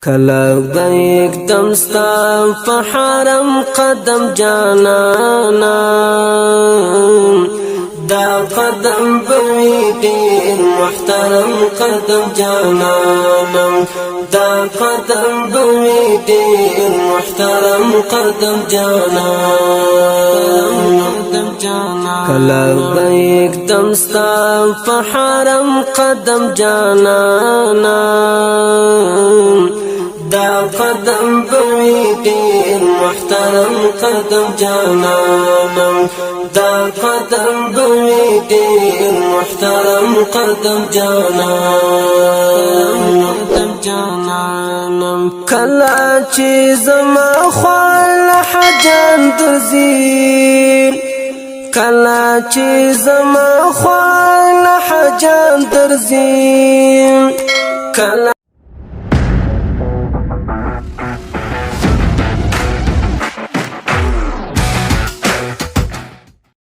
کلا دیگ دمستا فحرم قدم جانانا دا قدم بویدین محترم قدم جانانا دا قدم بویدین محترم قدم جانانا کلا دیگ دمستا فحرم قدم جانانا دا قدم بویدین محترم قدم جانانا دا قدم بویدین محترم قدم جانانا کلا چی زما خوال حجان درزی کلا چی زما خوال حجان درزی کلا